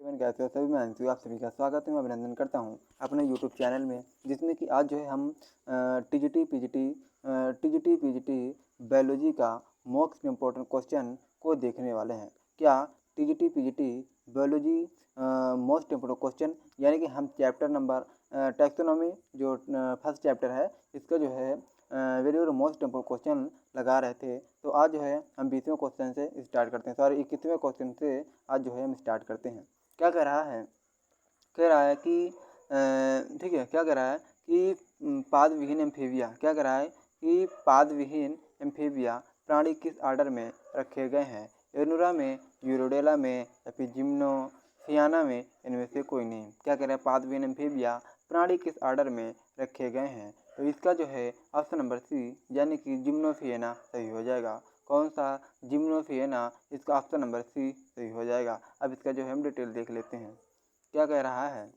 कैसे हो सभी, मैं अंशु आप सभी का स्वागत है। मैं अभिनंदन करता हूं अपने यूट्यूब चैनल में, जिसमें कि आज जो है हम टीजीटी बायोलॉजी का मोस्ट इम्पोर्टेंट क्वेश्चन को देखने वाले हैं। क्या TGT biology most important question, यानी कि हम चैप्टर नंबर टैक्सोनॉमी जो फर्स्ट चैप्टर है, इसका जो है वेरी मोस्ट इम्पोर्टेंट क्वेश्चन लगा रहे थे। तो आज जो है हम 20वें क्वेश्चन से स्टार्ट करते हैं, सॉरी 21वें क्वेश्चन से आज जो है हम स्टार्ट करते हैं। क्या कह रहा है? कह रहा है कि ठीक है, क्या कह रहा है कि पाद विहीन एम्फीबिया, क्या कह रहा है कि पाद विहीन एम्फीबिया प्राणी किस आर्डर में रखे गए हैं? एनुरा में, यूरोडेला में या फिर जिम्नोफियाना में, इनमें से कोई नहीं। क्या कह रहा है? पाद विहीन एम्फीबिया प्राणी किस आर्डर में रखे गए हैं? तो इसका जो है ऑप्शन नंबर सी, यानी कि जिम्नोफियाना सही हो जाएगा। कौन सा? जिम्नोफियाना, इसका ऑप्शन नंबर सी सही हो जाएगा। अब इसका जो है हम डिटेल देख लेते हैं। क्या कह रहा है?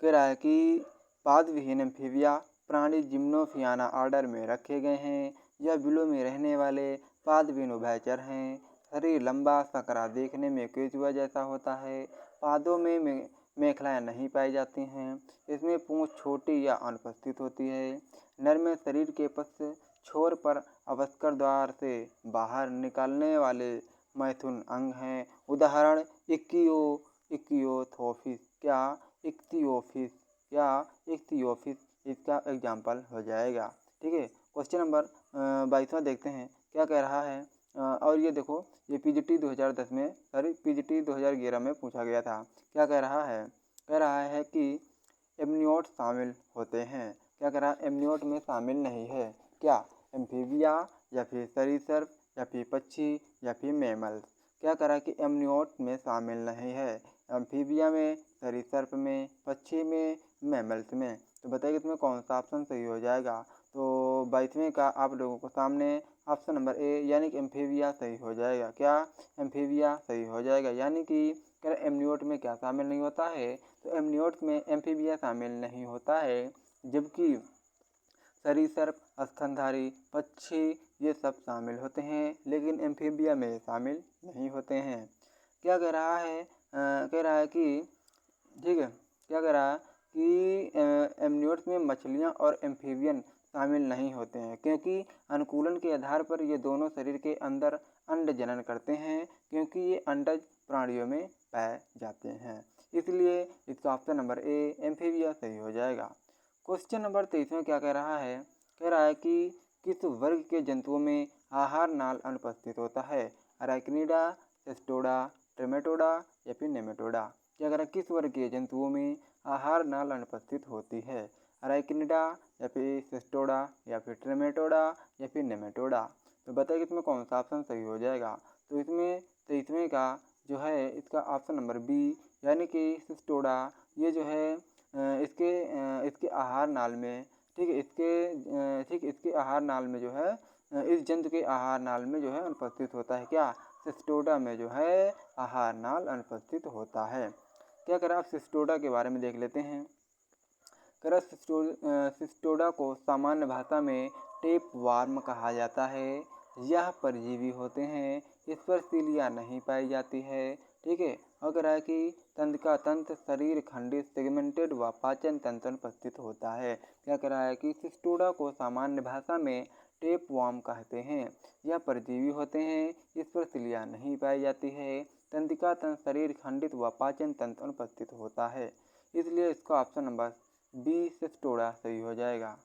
कह रहा है कि पाद विहीन एम्फीबिया प्राणी जिम्नोफियाना ऑर्डर में रखे गए हैं। यह बिलों में रहने वाले पाद विहीन उभयचर हैं। शरीर लंबा सकरा, देखने में केचुआ जैसा होता है। पादों में मेखलाएं नहीं पाई जाती हैं। इसमें पूंछ छोटी या अनुपस्थित होती है। नर में शरीर के पश्च छोर पर अवस्कर द्वार से बाहर निकालने वाले मैथुन अंग हैं। उदाहरण इक्कियोथोफिस क्या इक्तियोफिस या इक्तियोफिस, इसका एग्जाम्पल हो जाएगा। ठीक है, क्वेश्चन नंबर 22वां देखते हैं। क्या कह रहा है? और ये देखो, ये पीजीटी 2010 में, सॉरी पीजीटी 2011 में पूछा गया था। क्या कह रहा है? कह रहा है कि एमनियोट शामिल होते हैं। क्या कह रहा है? एमनियोट में शामिल नहीं है। क्या? एम्फीबिया या फिर सरीसृप या फिर पक्षी या फिर मैमल्स। क्या कह रहा है कि एमनियोट में शामिल नहीं है? एम्फीबिया में, सरीसृप में, पक्षी में, मैमल्स में। तो बताइए इसमें कौन सा ऑप्शन सही हो जाएगा? तो 22वें का आप लोगों को सामने ऑप्शन नंबर ए, यानी कि एम्फीबिया सही हो जाएगा। क्या? एम्फीबिया सही हो जाएगा, यानी कि कह रहे एमनियोट में क्या शामिल नहीं होता है? तो एमनियोट में एम्फीबिया शामिल नहीं होता है, जबकि सरीसृप, स्तनधारी, पक्षी ये सब शामिल होते हैं, लेकिन एम्फीबिया में शामिल नहीं होते हैं। क्या कह रहा है? कह रहा है कि ठीक है, क्या कह रहा है कि एमनियोट्स में मछलियाँ और एम्फीबियन शामिल नहीं होते हैं, क्योंकि अनुकूलन के आधार पर ये दोनों शरीर के अंदर अंड जनन करते हैं, क्योंकि ये अंडज प्राणियों में पाए जाते हैं। इसलिए इसका ऑप्शन नंबर ए, एम्फीबिया सही हो जाएगा। क्वेश्चन नंबर 23 में क्या कह रहा है? कह रहा है कि किस वर्ग के जंतुओं में आहार नाल अनुपस्थित होता है? अराइक्निडा, सिस्टोडा, ट्रेमेटोडा या फिर नेमेटोडा। क्या कह रहा है? किस वर्ग के जंतुओं में आहार नाल अनुपस्थित होती है? अराइक्निडा या फिर सिस्टोडा या फिर ट्रेमेटोडा या फिर नेमेटोडा। तो बताइए इसमें कौन सा ऑप्शन सही हो जाएगा? तो इसमें 23वें का जो है इसका ऑप्शन नंबर बी, यानी कि सिस्टोडा, ये जो है इसके आहार नाल में, ठीक है, इसके आहार नाल में जो है, इस जंतु के आहार नाल में जो है अनुपस्थित होता है। क्या? सिस्टोडा में जो है आहार नाल अनुपस्थित होता है। क्या करा? आप सिस्टोडा के बारे में देख लेते हैं। करा सिस्टोडा को सामान्य भाषा में टेप वार्म कहा जाता है। यह परजीवी होते हैं। इस पर सीलिया नहीं पाई जाती है। ठीक है, अगर है कि तंत्रिका तंत्र शरीर खंडित, सेगमेंटेड व पाचन तंत्र अनुपस्थित होता है। क्या कह रहा है कि सिस्टोडा को सामान्य भाषा में टेप वार्म कहते हैं। यह परजीवी होते हैं। इस पर सीलिया नहीं पाई जाती है। तंत्रिका तंत्र शरीर खंडित व पाचन तंत्र अनुपस्थित होता है। इसलिए इसका ऑप्शन नंबर बी, सिस्टोडा सही हो जाएगा।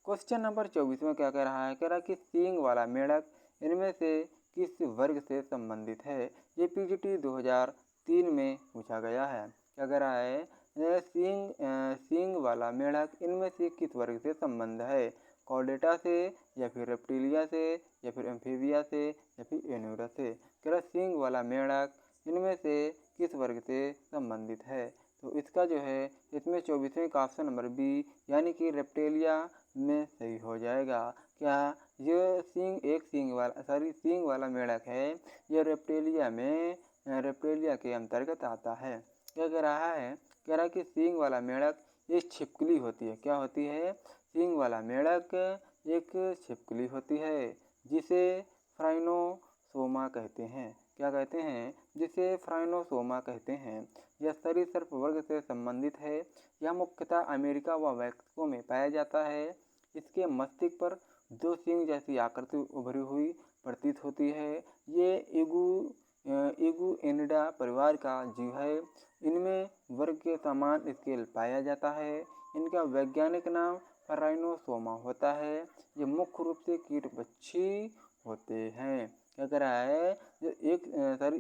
क्वेश्चन नंबर 24 में क्या कह रहा है? कह रहा है कि सींग वाला मेढक इनमें से किस वर्ग से संबंधित है? ये पीजीटी 2003 में पूछा गया है। क्या कह रहा है? सींग वाला मेढक इनमें से किस वर्ग से संबंध है? कॉर्डेटा से या फिर रेप्टिलिया से या फिर एम्फीबिया से या फिर एन्यूरा से। कह रहा सींग वाला मेढक इनमें से किस वर्ग से संबंधित है? तो इसका जो है इसमें 24वें का ऑप्शन नंबर बी, यानी कि रेप्टिलिया में सही हो जाएगा। क्या? ये सींग वाला मेढक है, यह रेप्टिलिया के अंतर्गत आता है। क्या कह रहा है? कह रहा है कि सींग वाला मेढक एक छिपकली होती है। क्या होती है? सींग वाला मेढक एक छिपकली होती है, जिसे फ्राइनोसोमा कहते हैं। क्या कहते हैं, जिसे फ्राइनोसोमा कहते हैं। यह सरीसृप वर्ग से संबंधित है। यह मुख्यतः अमेरिका व मैक्सिको में पाया जाता है। इसके मस्तिष्क पर 2 सींग जैसी आकृति उभरी हुई प्रतीत होती है। ये इगुएनिडा परिवार का जीव है। इनमें वर्ग के समान स्केल पाया जाता है। इनका वैज्ञानिक नाम फ्राइनोसोमा होता है। ये मुख्य रूप से कीटभक्षी होते हैं। क्या कह रहा है, जो एक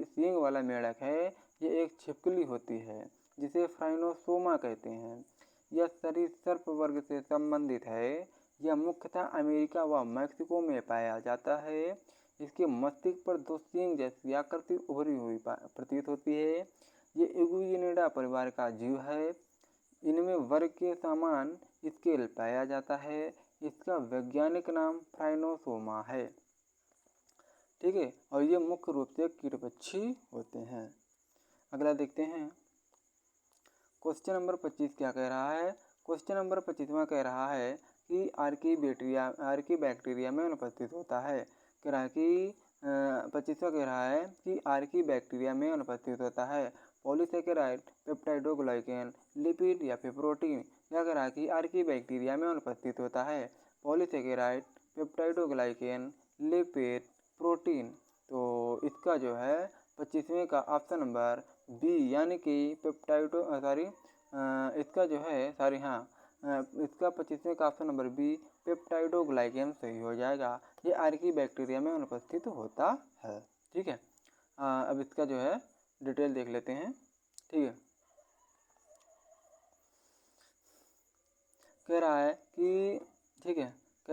सींग वाला मेढक है, ये एक छिपकली होती है जिसे फ्राइनोसोमा कहते हैं। यह सरीसृप वर्ग से संबंधित है। यह मुख्यतः अमेरिका व मैक्सिको में पाया जाता है। इसके मस्तिष्क पर 2 सींग जैसी आकृति उभरी हुई प्रतीत होती है। ये इगुएनिडा परिवार का जीव है। इनमें वर्ग के समान स्केल पाया जाता है। इसका वैज्ञानिक नाम फ्राइनोसोमा है। ठीक है, और ये मुख्य रूप से कीटभक्षी होते हैं। अगला देखते हैं, क्वेश्चन नंबर 25 क्या कह रहा है। क्वेश्चन नंबर 25वां कह रहा है कि आर्की बैक्टीरिया में अनुपस्थित होता है। कह रहा है कि 25वां कह रहा है कि आर्की बैक्टीरिया में अनुपस्थित होता है। पॉलीसेकेराइड, पेप्टाइडोग्लाइकेन, लिपिड या फिर प्रोटीन। क्या कह रहा है कि आर्की बैक्टीरिया में अनुपस्थित होता है। Polysaccharide, peptidoglycan, lipid, protein. तो इसका जो है 25वें का ऑप्शन नंबर बी यानी कि इसका जो है इसका 25वें का ऑप्शन नंबर बी पेप्टाइडोग्लाइकेन सही हो जाएगा। ये आर्की बैक्टीरिया में अनुपस्थित होता है। ठीक है, अब इसका जो है डिटेल देख लेते हैं। ठीक है, कह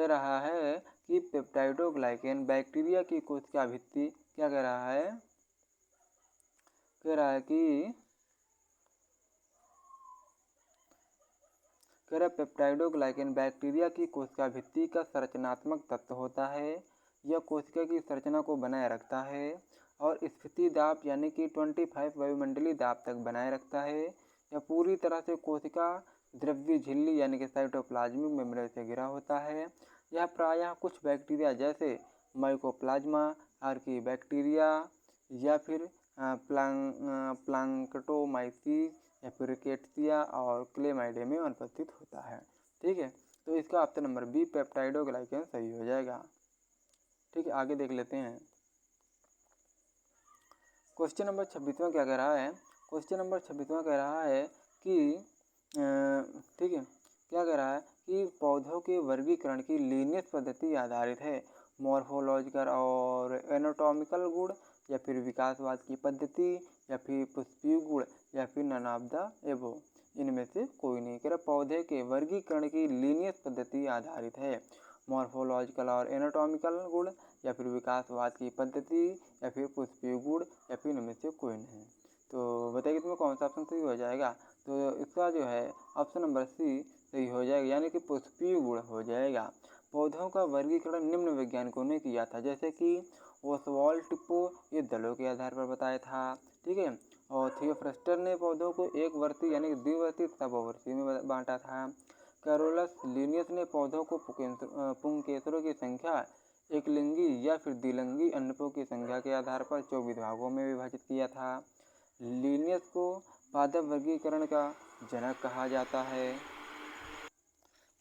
रहा है कि पेप्टाइडोग्लाइकेन बैक्टीरिया की कोशिका भित्ति क्या कह रहा है, पेप्टाइडोग्लाइकेन बैक्टीरिया की कोशिका भित्ति का संरचनात्मक तत्व होता है। यह कोशिका की संरचना को बनाए रखता है और स्फीति दाब यानी कि 25 वायुमंडलीय दाब तक बनाए रखता है। यह पूरी तरह से कोशिका द्रव्य झिल्ली यानी कि साइटोप्लाज्मिक मेम्ब्रेन से घिरा होता है। यह प्रायः कुछ बैक्टीरिया जैसे माइकोप्लाज्मा, आर्की बैक्टीरिया या फिर प्लांक्टोमाइसीस या फिर रिकेट्सिया और क्लेमाइडिया में अनुपस्थित होता है। ठीक है, तो इसका ऑप्शन नंबर बी पेप्टाइडोग्लाइकेन सही हो जाएगा। ठीक है, आगे देख लेते हैं। क्वेश्चन नंबर 26वां क्या कह रहा है। क्वेश्चन नंबर 26वां कह रहा है कि ठीक है, क्या कह रहा है कि पौधों के वर्गीकरण की लीनियस पद्धति आधारित है। मॉर्फोलॉजिकल और एनाटॉमिकल गुण या फिर विकासवाद की पद्धति या फिर पुष्पीय गुण या फिर नन ऑफ द एबोव, इनमें से कोई नहीं। कह रहा पौधे के वर्गीकरण की लीनियस पद्धति आधारित है। मॉर्फोलॉजिकल और एनाटॉमिकल गुण या फिर विकासवाद की पद्धति या फिर पुष्पीय गुण या फिर इनमें से कोई नहीं। तो बताइए इसमें कौन सा ऑप्शन सही हो जाएगा। तो इसका जो है ऑप्शन नंबर सी सही हो जाएगा, यानी कि पुष्पीय गुण हो जाएगा। पौधों का वर्गीकरण निम्न वैज्ञानिकों ने किया था, जैसे कि ओसवाल्ड टिप्पो ये दलों के आधार पर बताया था। ठीक है, और थियोफ्रस्टर ने पौधों को एक वर्षीय यानी कि द्विवर्षीय तथा बहुवर्षीय में बांटा था। कैरोलस लिनियस ने पौधों को पुंकेसरों की संख्या एकलिंगी या फिर द्विलिंगी अन्नपों की संख्या के आधार पर 24 भागों में विभाजित किया था। लिनियस को पादप वर्गीकरण का जनक कहा जाता है।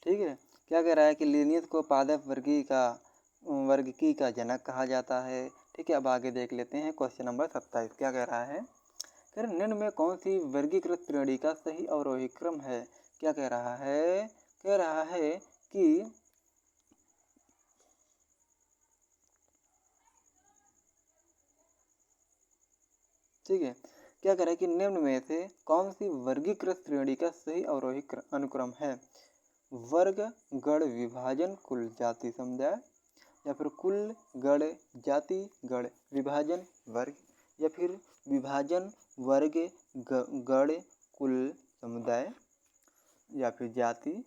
ठीक है, क्या कह रहा है कि लिनियस को पादप वर्गीकी का जनक कहा जाता है। ठीक है, अब आगे देख लेते हैं क्वेश्चन नंबर 27 क्या कह रहा है। निम्न में कौन सी वर्गीकृत श्रेणी का सही अवरोही क्रम है। क्या कह रहा है, कि ठीक है, क्या कह रहा है कि निम्न में से कौन सी वर्गीकृत श्रेणी का सही अवरोही अनुक्रम है। वर्ग गण विभाजन कुल जाति समुदाय या फिर कुल गण जाति गण विभाजन वर्ग या फिर विभाजन वर्ग गण कुल समुदाय या फिर जाति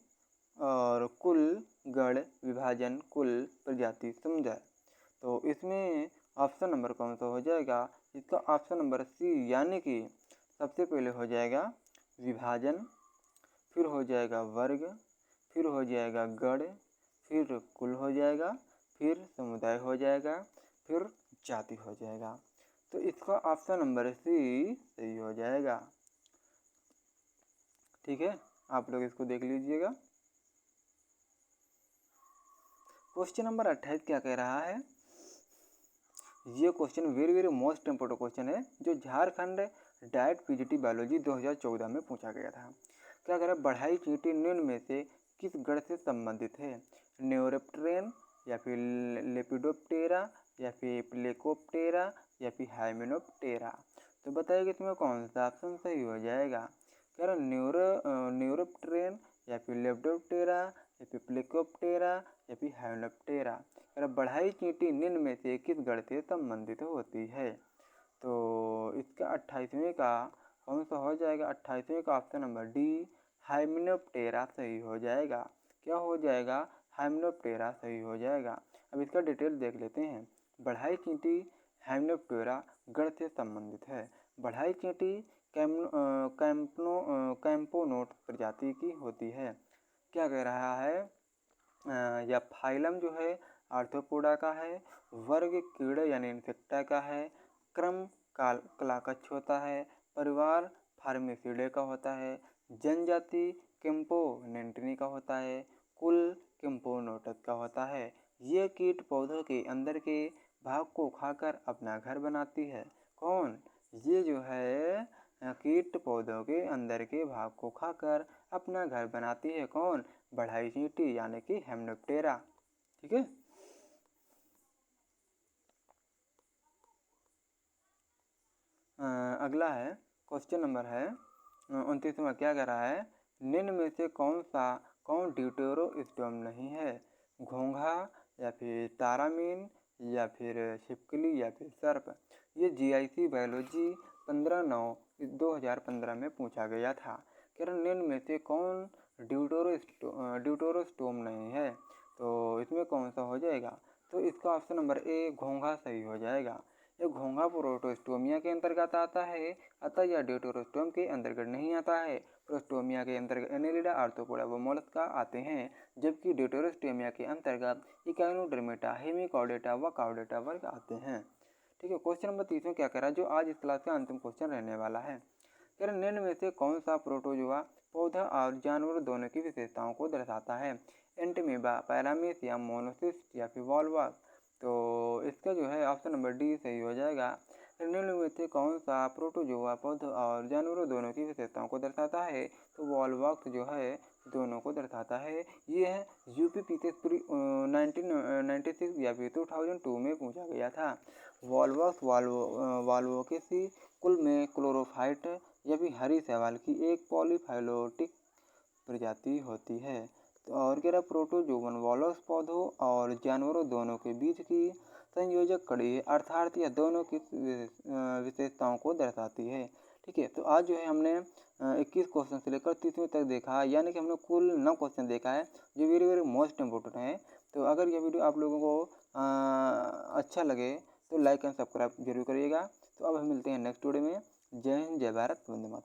और कुल गण विभाजन कुल प्रजाति समुदाय। तो इसमें ऑप्शन नंबर कौन सा हो जाएगा। इसका ऑप्शन नंबर सी यानी कि सबसे पहले हो जाएगा विभाजन, फिर हो जाएगा वर्ग, फिर हो जाएगा गण, फिर कुल हो जाएगा, फिर समुदाय हो जाएगा, फिर जाति हो जाएगा। तो इसका ऑप्शन नंबर सी सही हो जाएगा। ठीक है, आप लोग इसको देख लीजिएगा। क्वेश्चन नंबर 28 क्या कह रहा है? ये question very very most important question है, जो झारखंड डाइट पीजीटी बायोलॉजी 2014 में पूछा गया था। क्या कह रहा है? बढ़ाई चींटी निम्न में से किस गण से संबंधित है? न्यूरोप्टेरन या फिर लेपिडोप्टेरा या फिर प्लेकोप्टेरा या फिर हाइमेनोप्टेरा। तो बताइए कि इसमें कौन सा ऑप्शन सही हो जाएगा? कह रहा न्यूरोप्टेरन या फिर लेपिडोप्टेरा या फिर प्लेकोप्टेरा या फिर हाइमेनोप्टेरा। कह रहा बढ़ाई चींटी निम्न में से किस गण से संबंधित होती है? तो इसका 28वें का कौन सा हो जाएगा? 28वें का ऑप्शन नंबर डी हाइमेनोप्टेरा सही हो जाएगा। क्या हो जाएगा? हाइमेनोप्टेरा सही हो जाएगा। अब इसका डिटेल देख लेते हैं। बढ़ाई चींटी हाइमेनोप्टेरा गण से संबंधित है। बढ़ाई चींटी कैम्पोनोट प्रजाति की होती है। क्या कह रहा है? या फाइलम जो है आर्थ्रोपोडा का है, वर्ग कीड़े यानी इंसेक्टा का है, क्रम क्लाकच्छ होता है, परिवार फार्मेसिडे का होता है, जनजाति कैम्पोनेंटिनी का होता है, कुल कैम्पोनोटस का होता है। ये कीट पौधों के अंदर के भाग को खाकर अपना घर बनाती है। कौन? ये जो है कीट पौधों के अंदर के भाग को खाकर अपना घर बनाती है। कौन? बढ़ाई चींटी यानी कि हाइमेनोप्टेरा। ठीक है, अगला है क्वेश्चन नंबर है 29वां। क्या कह रहा है? निम्न में से कौन ड्यूटेरोस्टोम नहीं है? घोंघा या फिर तारामीन या फिर छिपकली या फिर सर्प। ये जीआईसी बायोलॉजी 15/9/2015 में पूछा गया था। कह रहा निम्न में से कौन ड्यूटेरोस्टोम नहीं है? तो इसमें कौन सा हो जाएगा? तो इसका ऑप्शन नंबर ए घोंघा सही हो जाएगा। ये घोंघा प्रोटोस्टोमिया के अंतर्गत आता है, अतः यह ड्यूटेरोस्टोम के अंतर्गत नहीं आता है। प्रोस्टोमिया के अंतर्गत एनेलिडा, आर्थ्रोपोडा व मोलस्का आते हैं, जबकि ड्यूटेरोस्टोमिया के अंतर्गत इकाइनोडर्मेटा, हेमिकॉर्डेटा व कॉर्डेटा वर्ग आते हैं। ठीक है, क्वेश्चन नंबर 30 में क्या कह रहा है, जो आज इस क्लास का अंतिम क्वेश्चन रहने वाला है? कह रहा निम्न में से कौन सा प्रोटोजोआ पौधा और जानवर दोनों की विशेषताओं को दर्शाता है? एंटमीबा, पैरामीशिया, मोनोसिस्ट या फिर वॉल्वस। तो इसका जो है ऑप्शन नंबर डी सही हो जाएगा। निम्न में से कौन सा प्रोटोजोआ पौधों और जानवरों दोनों की विशेषताओं को दर्शाता है? तो वॉल्वॉक्स जो है दोनों को दर्शाता है। ये है यूपी पीसेसपुरी 1996 या फिर 2002 में पूछा गया था। वॉल्वॉक्स वाल्वोकेसी कुल में क्लोरोफाइट या फिर हरी शैवाल की एक पॉलीफाइलोटिक प्रजाति होती है। तो और कह रहा प्रोटोजोवन वॉल्वॉक्स पौधों और जानवरों दोनों के बीच की संयोजक कड़ी है, अर्थात यह दोनों की विशेषताओं को दर्शाती है। ठीक है, तो आज जो है हमने 21 क्वेश्चन से लेकर 30वें तक देखा है, यानी कि हमने कुल 9 क्वेश्चन देखा है, जो वेरी वेरी मोस्ट इम्पोर्टेंट है। तो अगर यह वीडियो आप लोगों को अच्छा लगे तो लाइक एंड सब्सक्राइब जरूर करिएगा। तो अब हम मिलते हैं नेक्स्ट वीडियो में। जय हिंद, जय भारत, वंदे मातरम।